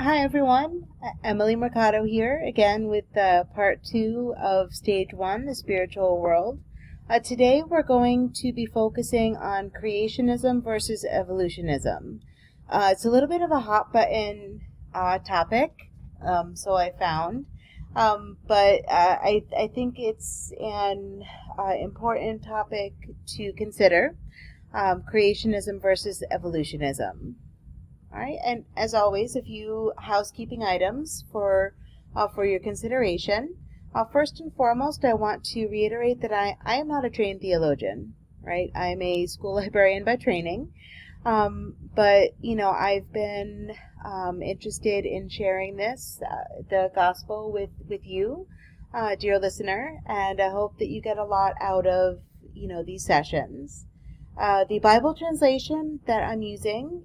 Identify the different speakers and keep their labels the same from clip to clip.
Speaker 1: Hi everyone, Emily Mercado here again with part two of stage one, the spiritual world. Today we're going to be focusing on creationism versus evolutionism. It's a little bit of a hot button topic, so I found, but I think it's an important topic to consider. Creationism versus evolutionism. All right, and as always, a few housekeeping items for your consideration. First and foremost, I want to reiterate that I am not a trained theologian, right? I'm a school librarian by training, but I've been interested in sharing the gospel with you, dear listener, and I hope that you get a lot out of these sessions. The Bible translation that I'm using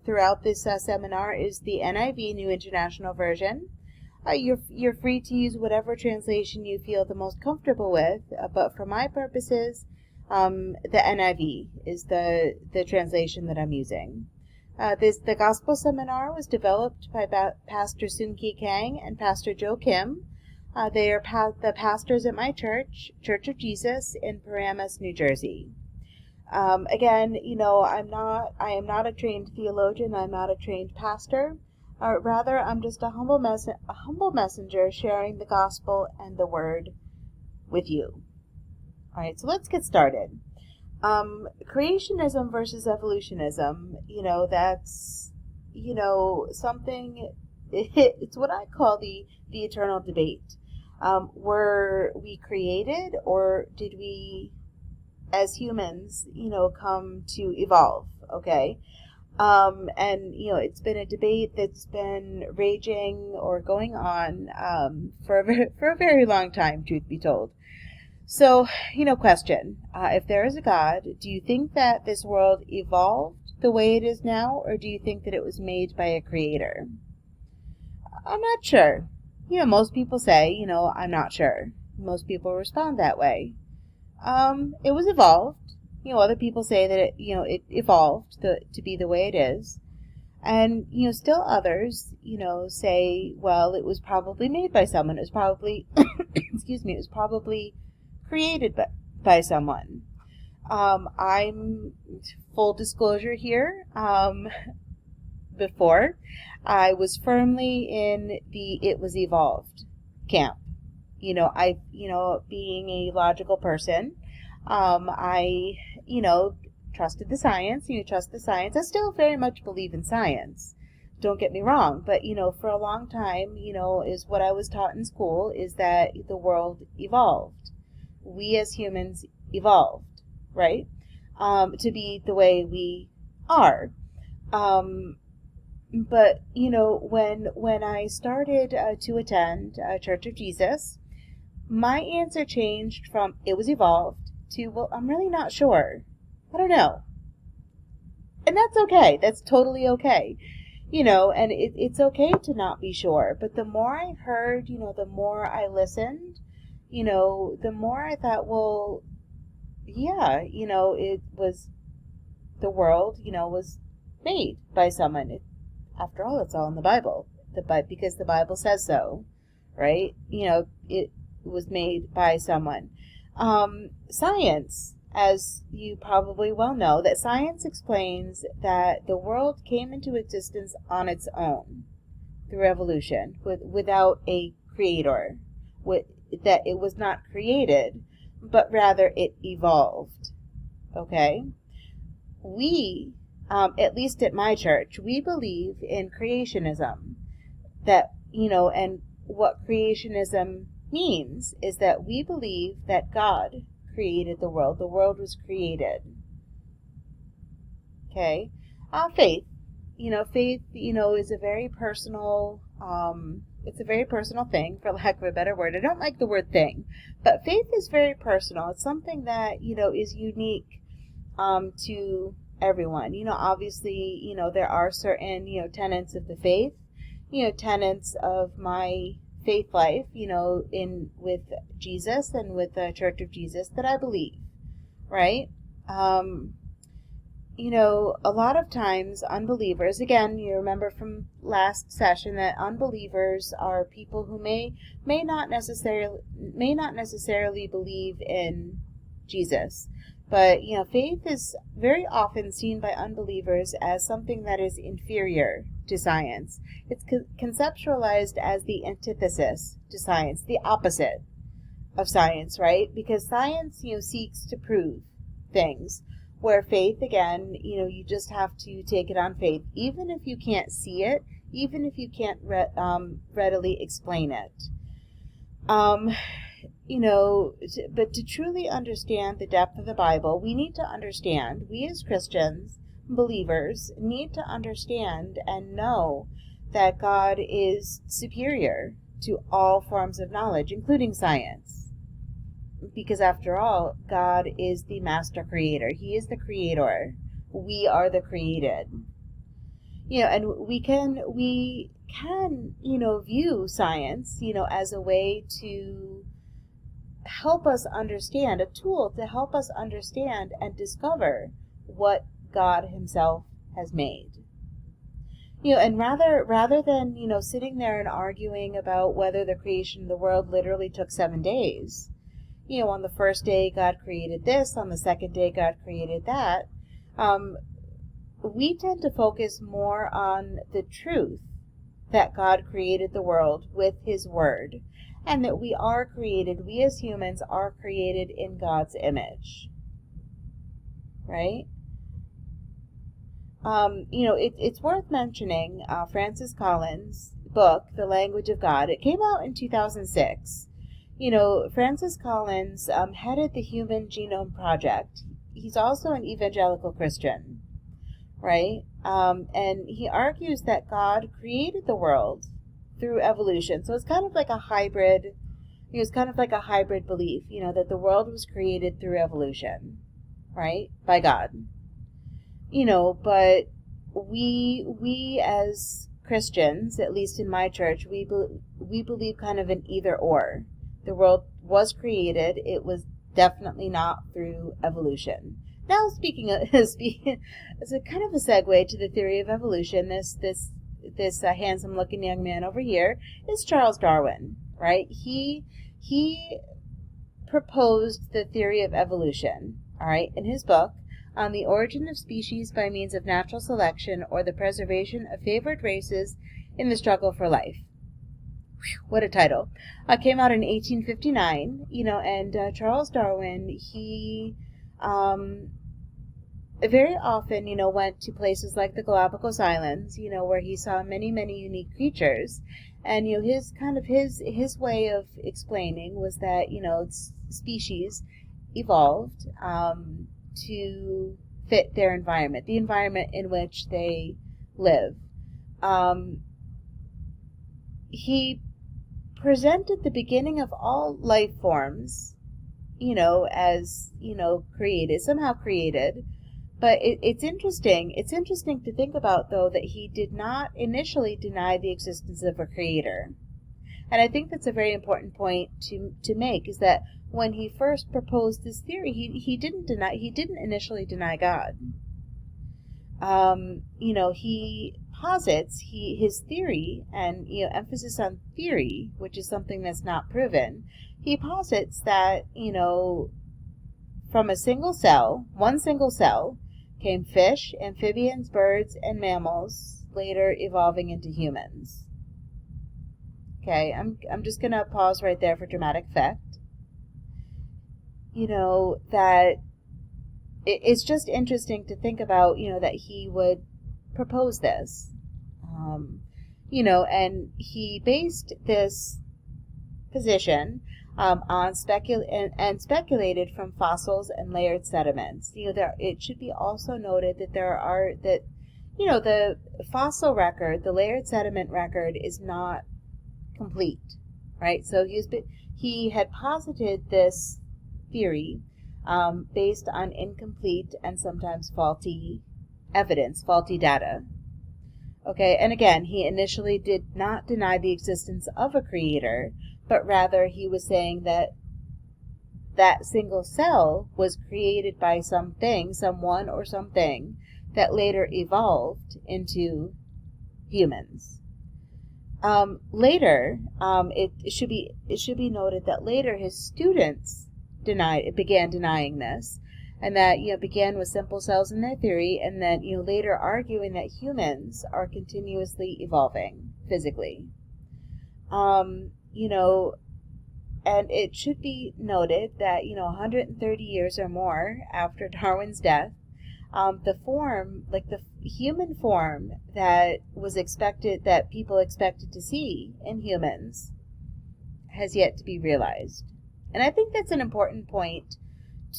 Speaker 1: throughout this seminar is the NIV, New International Version. You're free to use whatever translation you feel the most comfortable with, but for my purposes, the NIV is the translation that I'm using. The Gospel Seminar was developed by Pastor Soon Ki Kang and Pastor Joe Kim. They are the pastors at my church, Church of Jesus in Paramus, New Jersey. Again, I am not a trained theologian. I'm not a trained pastor. Rather, I'm just a humble messenger sharing the gospel and the word with you. All right, so let's get started. Creationism versus evolutionism, that's, something, it's what I call the eternal debate. Were we created, or did we as humans, come to evolve, okay? And, it's been a debate that's been raging or going on for a very long time, truth be told. So, question. If there is a God, do you think that this world evolved the way it is now, or do you think that it was made by a creator? I'm not sure. Most people say, I'm not sure. Most people respond that way. It was evolved. Other people say that it evolved to be the way it is. And, still others, say, well, it was probably made by someone. It was probably, excuse me, it was probably created by someone. I'm, full disclosure here, before, I was firmly in the it was evolved camp. Being a logical person, I, trusted the science. Trust the science. I still very much believe in science. Don't get me wrong, but for a long time, is what I was taught in school is that the world evolved. We as humans evolved, right? To be the way we are. But when I started to attend Church of Jesus, my answer changed from it was evolved to, well, I'm really not sure. I don't know. And that's okay. That's totally okay. And it's okay to not be sure. But the more I heard, the more I listened, the more I thought, well, yeah, it was the world, was made by someone. After all, it's all in the Bible. Because the Bible says so, right? It was made by someone. Science, as you probably well know, that science explains that the world came into existence on its own through evolution, without a creator, that it was not created, but rather it evolved. Okay? We, at least at my church, we believe in creationism. That, and what creationism means is that we believe that God created the world. The world was created. Okay? Faith. Faith, is a very personal, it's a very personal thing, for lack of a better word. I don't like the word thing, but faith is very personal. It's something that, is unique to everyone. Obviously, there are certain, tenets of the faith, tenets of my faith life, with Jesus and with the Church of Jesus that I believe, right? A lot of times unbelievers, again, you remember from last session that unbelievers are people who may not necessarily believe in Jesus. But, faith is very often seen by unbelievers as something that is inferior to science. It's conceptualized as the antithesis to science, the opposite of science, right? Because science, seeks to prove things, where faith, again, you just have to take it on faith, even if you can't see it, even if you can't readily explain it. But to truly understand the depth of the Bible, we need to understand, we as Christians, believers, need to understand and know that God is superior to all forms of knowledge, including science. Because after all, God is the master creator. He is the creator. We are the created. And we can view science, as a way to help us understand, a tool to help us understand and discover what God himself has made. And rather than, sitting there and arguing about whether the creation of the world literally took 7 days, on the first day God created this, on the second day God created that, we tend to focus more on the truth that God created the world with his word, and that we as humans are created in God's image, right? It's worth mentioning Francis Collins' book, The Language of God. It came out in 2006. Francis Collins headed the Human Genome Project. He's also an evangelical Christian, right? And he argues that God created the world through evolution. So it's kind of like a hybrid. It was kind of like a hybrid belief, that the world was created through evolution, right, by God. But we as Christians, at least in my church, we believe kind of an either or. The world was created. It was definitely not through evolution. Now, speaking as a kind of a segue to the theory of evolution, this handsome-looking young man over here is Charles Darwin, right? He proposed the theory of evolution, all right, in his book On the Origin of Species by Means of Natural Selection or the Preservation of Favored Races in the Struggle for Life. What a title. Came out in 1859, and Charles Darwin, he very often, went to places like the Galapagos Islands, where he saw many, many unique creatures. And, his way of explaining was that, species evolved to fit their environment, the environment in which they live. He presented the beginning of all life forms, as, somehow created. But it's interesting. It's interesting to think about, though, that he did not initially deny the existence of a creator. And I think that's a very important point to make, is that when he first proposed this theory, he didn't initially deny God. He posits his theory, and emphasis on theory, which is something that's not proven. He posits that from one single cell, came fish, amphibians, birds, and mammals, later evolving into humans. Okay, I'm just gonna pause right there for dramatic effect. That it's just interesting to think about, that he would propose this, and he based this position on speculated from fossils and layered sediments. It should be also noted that the fossil record, the layered sediment record, is not complete, right? So he had posited this theory based on incomplete and sometimes faulty evidence, faulty data. Okay, and again, he initially did not deny the existence of a creator, but rather he was saying that that single cell was created by something, someone or something, that later evolved into humans. Later, it should be noted that later his students began denying this, and that began with simple cells in their theory, and then later arguing that humans are continuously evolving physically. And it should be noted that 130 years or more after Darwin's death, the form, like the human form that people expected to see in humans, has yet to be realized. And I think that's an important point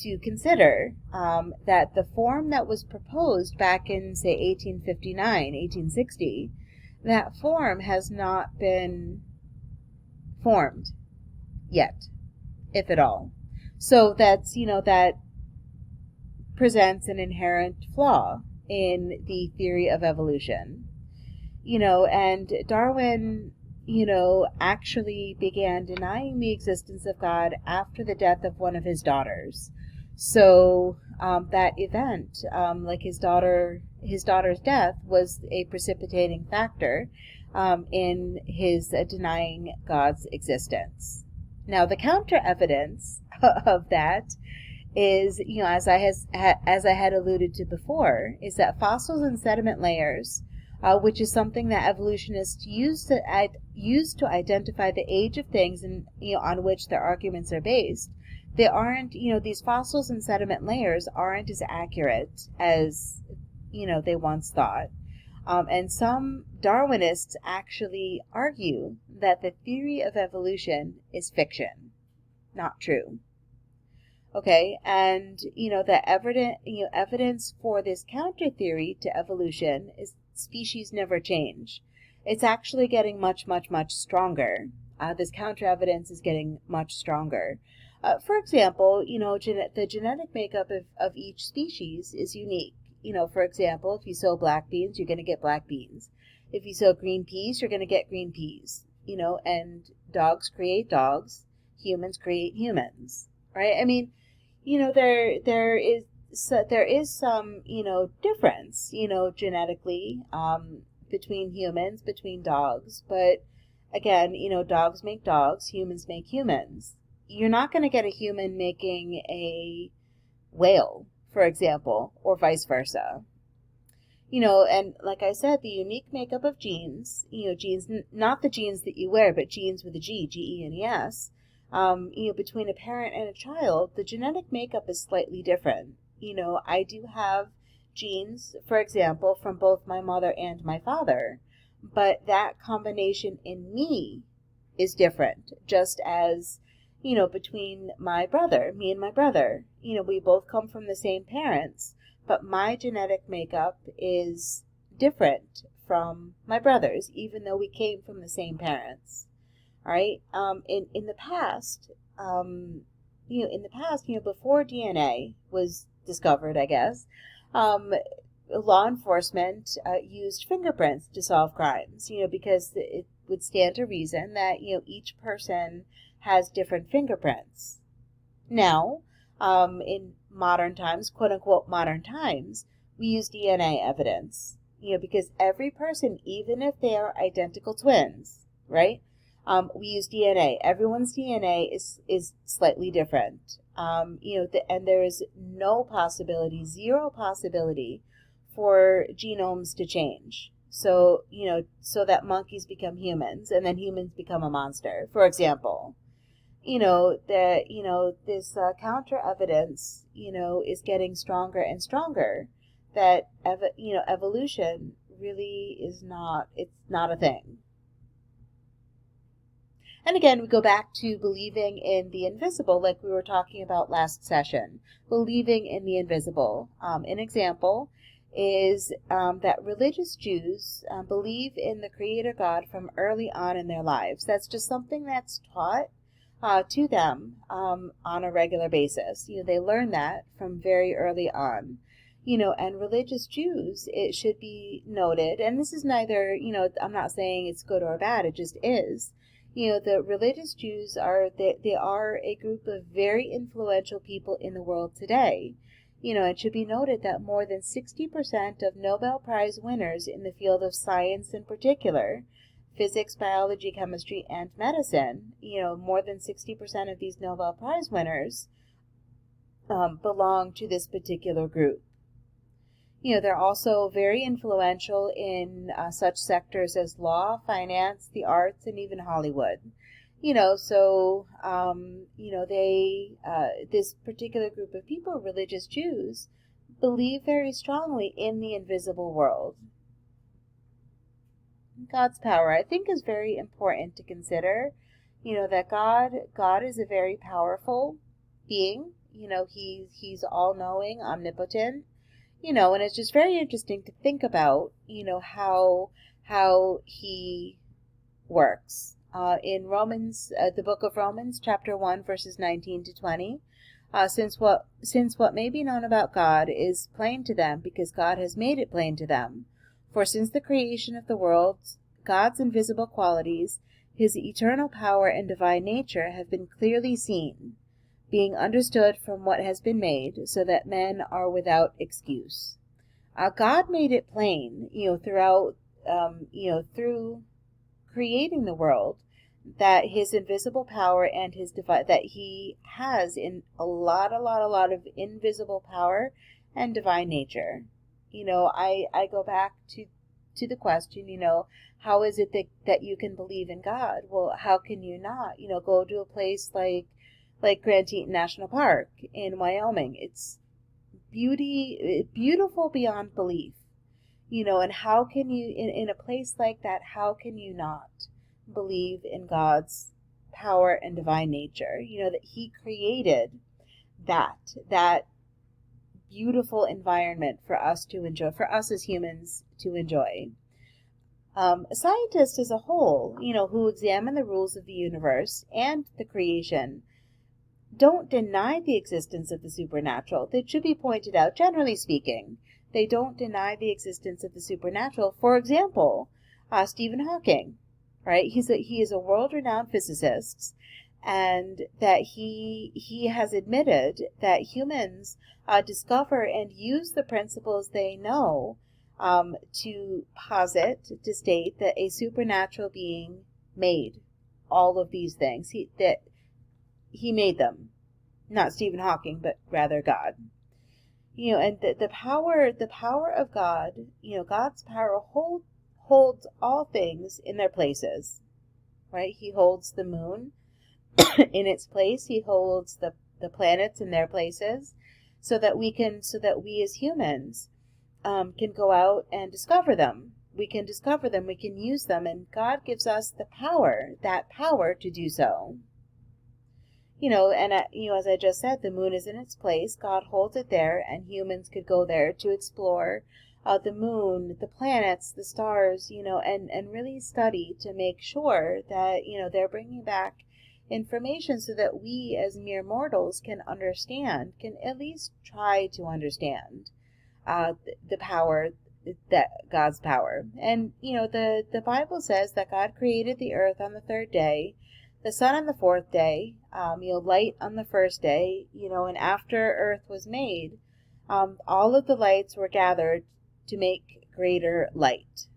Speaker 1: to consider, that the form that was proposed back in, say, 1859, 1860, that form has not been formed yet, if at all. So that's, that presents an inherent flaw in the theory of evolution. And Darwin, actually began denying the existence of God after the death of one of his daughters. So that event, like his daughter's death, was a precipitating factor in his denying God's existence. Now, the counter evidence of that is, as I had alluded to before, is that fossils and sediment layers, which is something that evolutionists use to identify the age of things and on which their arguments are based, they aren't, these fossils and sediment layers aren't as accurate as they once thought. And some Darwinists actually argue that the theory of evolution is fiction, not true. Okay, and the evidence for this counter theory to evolution is species never change. It's actually getting much, much, much stronger. This counter evidence is getting much stronger. For example, the genetic makeup of each species is unique. For example, if you sow black beans, you're going to get black beans. If you sow green peas, you're going to get green peas. And dogs create dogs, humans create humans, right? I mean, there is some difference genetically between humans, between dogs, but again, dogs make dogs, humans make humans. You're not going to get a human making a whale, for example, or vice versa. And like I said, the unique makeup of genes, genes, not the genes that you wear, but genes with a G, G-E-N-E-S, between a parent and a child, the genetic makeup is slightly different. I do have genes, for example, from both my mother and my father, but that combination in me is different, just as, between me and my brother, we both come from the same parents, but my genetic makeup is different from my brother's, even though we came from the same parents. All right. In the past, before DNA was discovered, I guess, law enforcement used fingerprints to solve crimes. Because it would stand to reason that each person has different fingerprints. Now, in modern times, quote unquote modern times, we use DNA evidence. Because every person, even if they are identical twins, right? We use DNA. Everyone's DNA is slightly different. And there is zero possibility for genomes to change. So, so that monkeys become humans and then humans become a monster, for example. This counter evidence, is getting stronger and stronger, that, evolution really it's not a thing. And again, we go back to believing in the invisible, like we were talking about last session. Believing in the invisible. An example is that religious Jews believe in the Creator God from early on in their lives. That's just something that's taught to them on a regular basis. They learn that from very early on. And religious Jews, it should be noted, and this is neither, I'm not saying it's good or bad, it just is. The religious Jews they are a group of very influential people in the world today. It should be noted that more than 60% of Nobel Prize winners in the field of science in particular, physics, biology, chemistry, and medicine, more than 60% of these Nobel Prize winners belong to this particular group. They're also very influential in such sectors as law, finance, the arts, and even Hollywood. This particular group of people, religious Jews, believe very strongly in the invisible world. God's power, I think, is very important to consider. That God is a very powerful being. He's all-knowing, omnipotent. And it's just very interesting to think about, how he works. In Romans, the book of Romans, chapter 1, verses 19 to 20, since what may be known about God is plain to them, because God has made it plain to them. For since the creation of the world, God's invisible qualities, his eternal power and divine nature have been clearly seen, being understood from what has been made, so that men are without excuse. God made it plain, through creating the world, that his invisible power and his divine, that he has in a lot of invisible power and divine nature. I go back to the question, how is it that you can believe in God? Well, how can you not? Go to a place like Grand Teton National Park in Wyoming. It's beautiful beyond belief. And how can you, in a place like that, how can you not believe in God's power and divine nature? That he created that beautiful environment for us to enjoy, for us as humans to enjoy. Scientists as a whole, who examine the rules of the universe and the creation, don't deny the existence of the supernatural. That should be pointed out, generally speaking. They don't deny the existence of the supernatural. For example, Stephen Hawking, right? He is a world-renowned physicist, and that he has admitted that humans discover and use the principles they know to state that a supernatural being made all of these things. He made them, not Stephen Hawking, but rather God. And the power of God, God's power holds all things in their places, right? He holds the moon in its place. He holds the planets in their places, so that we as humans can go out and discover them. We can discover them. We can use them, and God gives us that power to do so. As I just said, the moon is in its place. God holds it there, and humans could go there to explore the moon, the planets, the stars, and really study to make sure that, they're bringing back information so that we as mere mortals can at least try to understand the power, that God's power. And, the Bible says that God created the earth on the third day, the sun on the fourth day, light on the first day, and after earth was made, all of the lights were gathered to make greater light.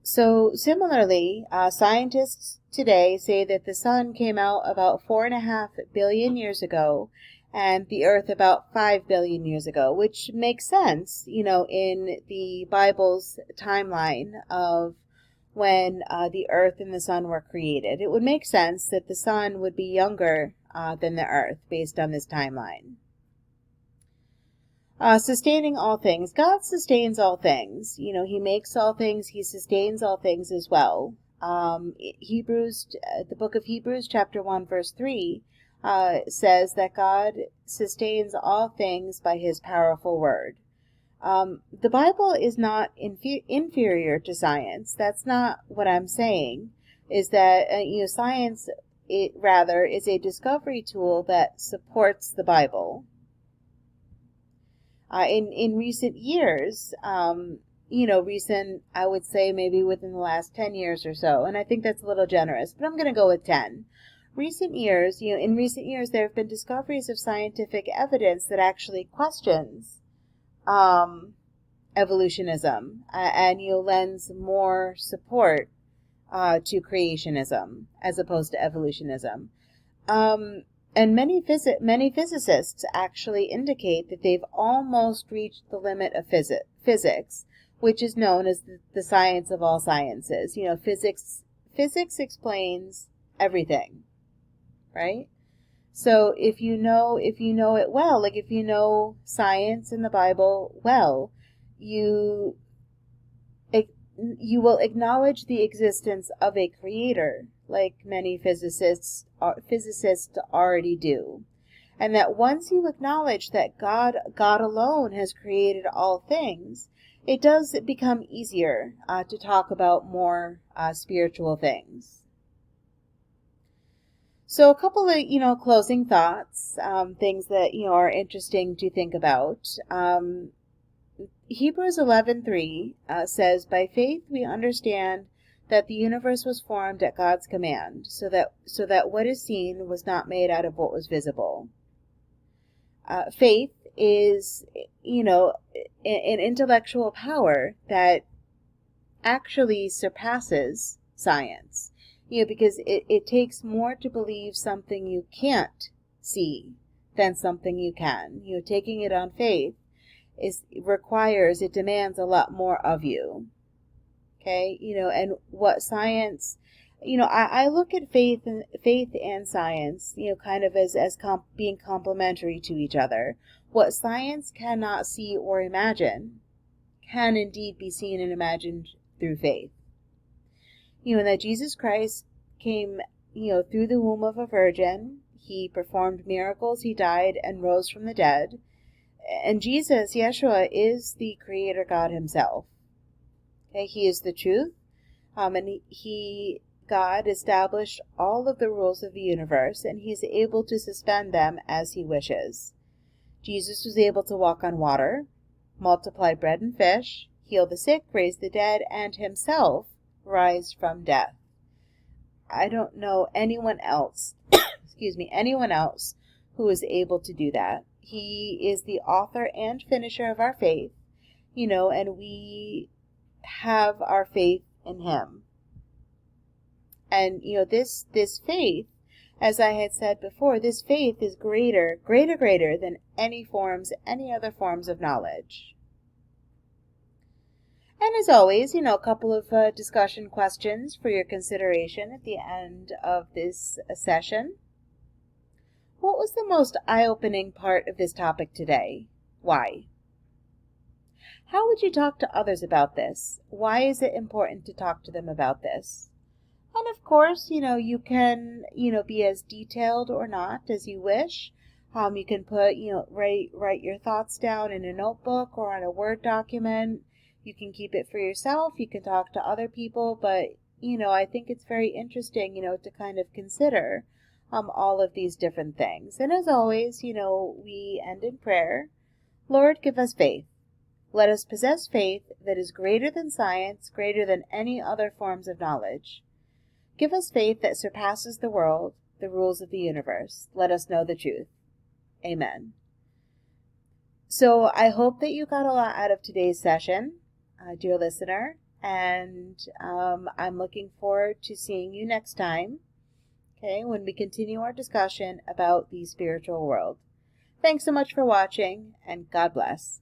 Speaker 1: So similarly, scientists today say that the sun came out about 4.5 billion years ago, and the earth about 5 billion years ago, which makes sense, in the Bible's timeline of when the earth and the sun were created. It would make sense that the sun would be younger than the earth based on this timeline. Sustaining all things. God sustains all things. He makes all things. He sustains all things as well. The book of Hebrews, chapter 1, verse 3, says that God sustains all things by his powerful word. The Bible is not inferior to science. That's not what I'm saying. Is that science, it rather is a discovery tool that supports the Bible. In recent years, I would say maybe within the last 10 years or so, and I think that's a little generous, but I'm going to go with 10. recent years, in recent years, there have been discoveries of scientific evidence that actually questions evolutionism and lends more support to creationism as opposed to evolutionism. And many physicists actually indicate that they've almost reached the limit of physics, which is known as the science of all sciences. Physics explains everything, right? So if you know it well, like if you know science and the Bible well, you will acknowledge the existence of a creator, like many physicists already do. And that once you acknowledge that God alone has created all things, it does become easier to talk about more spiritual things. So a couple of, closing thoughts, things that, are interesting to think about. Hebrews 11:3 says, "By faith we understand that the universe was formed at God's command, so that what is seen was not made out of what was visible." Faith is, an intellectual power that actually surpasses science. Because it takes more to believe something you can't see than something you can. Taking it on faith it demands a lot more of you. Okay, and what science, I look at faith and science, kind of as being complementary to each other. What science cannot see or imagine can indeed be seen and imagined through faith. And that Jesus Christ came, through the womb of a virgin. He performed miracles. He died and rose from the dead. And Jesus, Yeshua, is the Creator God himself. Okay, he is the truth. And God established all of the rules of the universe, and he's able to suspend them as he wishes. Jesus was able to walk on water, multiply bread and fish, heal the sick, raise the dead, and himself rise from death. I don't know anyone else, anyone else who is able to do that. He is the author and finisher of our faith, and we have our faith in him. And, this faith, as I had said before, this faith is greater than any other forms of knowledge. And as always, a couple of discussion questions for your consideration at the end of this session. What was the most eye-opening part of this topic today? Why? How would you talk to others about this? Why is it important to talk to them about this? And of course, you can, be as detailed or not as you wish. You can put, write your thoughts down in a notebook or on a Word document. You can keep it for yourself. You can talk to other people. But, I think it's very interesting, to kind of consider all of these different things. And as always, we end in prayer. Lord, give us faith. Let us possess faith that is greater than science, greater than any other forms of knowledge. Give us faith that surpasses the world, the rules of the universe. Let us know the truth. Amen. So I hope that you got a lot out of today's session, dear listener, and I'm looking forward to seeing you next time, okay, when we continue our discussion about the spiritual world. Thanks so much for watching, and God bless.